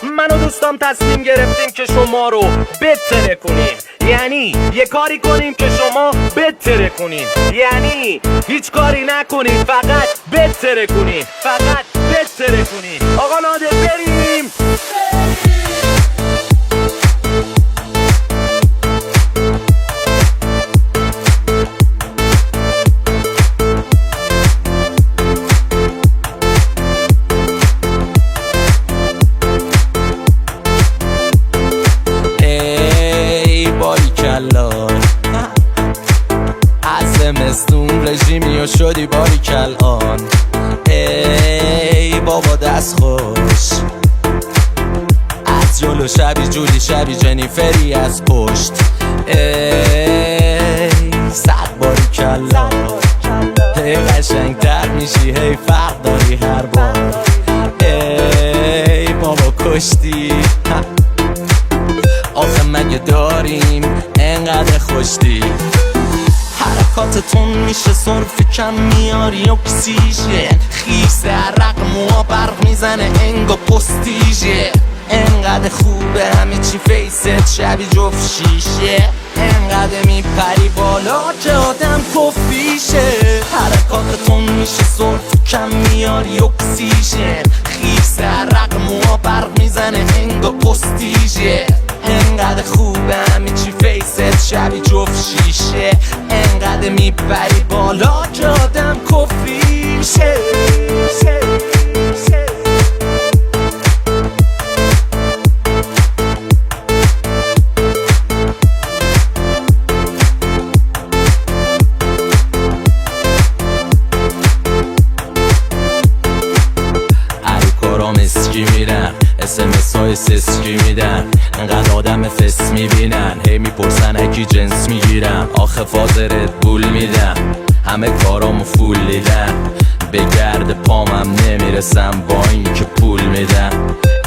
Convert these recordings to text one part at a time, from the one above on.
من و دوستام تصمیم گرفتیم که شما رو بتره کنیم. یعنی یه کاری کنیم که شما بتره کنین، یعنی هیچ کاری نکنین، فقط بتره کنین، فقط بتره کنین. آقا نادر بریم. زمستون رژیمی و شدی باریکل آن. ای بابا دست خوش از جلو، شبی جولی شبی جنیفری از پشت. ای صد باریکل هی قشنگ تر میشی، هی فرق داری هر بار. ای بابا کشتی آخه مگه داریم انقدر خوشتی؟ حرکاتتون میشه صرف کم میاری اکسیژن، خیس عرق موها برق میزنه انگا پستیژه. انقدر خوبه همه چی فیست شبی جفت شیشه، انقدر میپری بالا که آدم کفیشه. حرکاتتون میشه صرف کم میاری اکسیژن، خیس عرق موها برق میزنه انگا پستیژه. انقدر خوبه همه چی فیست شبی جفت شیشه، انقدر میپری بالا که آدم کفیشه. مسکی میرن SMS های سسکی میدن، انقدر آدم فس میبینن، هی میپرسن اکی جنس میگیرم. آخه فاز ردبول میدم، همه کارامو فول دیدن، به گرد پامم نمیرسم با این که پول میدم.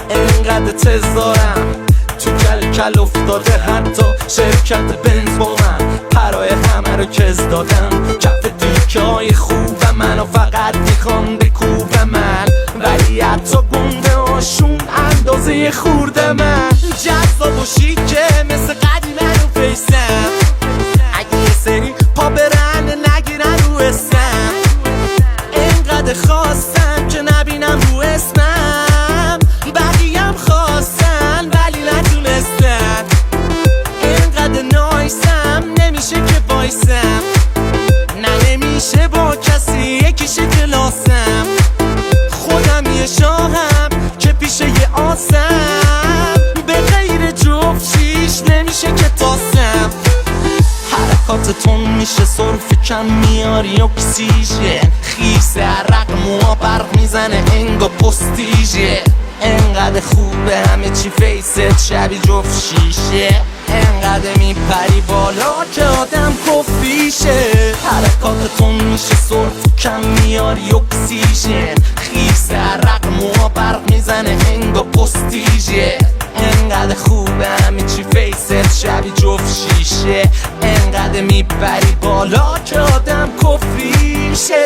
انقدر تز دارم تو کل افتاده، حتی شرکت بنز با من پرای همه رو کز دادم. کف دیکه های خوب منو فقط میخوام بکوب من، ولی حتی گنده هاشون اندازه خورده من. جذاب و شیکه مثل قدیمه رو فیسم، اگه یه سری پا برن نگیرن رو اسمم. انقدر خواستم که نبینم رو اسمم، بقیم خواستن ولی نتونستن. انقدر نایسم نمیشه که وایسم، نه نمیشه با کسی یکیشه کلاسم. خودم یه شاهم که پیش یه آسم، به غیر جفت شیش نمیشه که تاسم. حرکاتتون میشه صرف کم میاری اکسیژن، خیس عرق موها برق میزنه انگا پستیژه. انقدر خوبه همه چی فیست شبی جفت شیشه، انقدر میپری بالا که آدم کفیشه. حرکاتتون میشه صرف کم میاری اکسیژن، خیس عرق موها برق میزنه انگا پستیژه. انقدر خوبه همه چی فیست شبی جفت شیشه، انقدر میپری بالا که آدم کفیشه.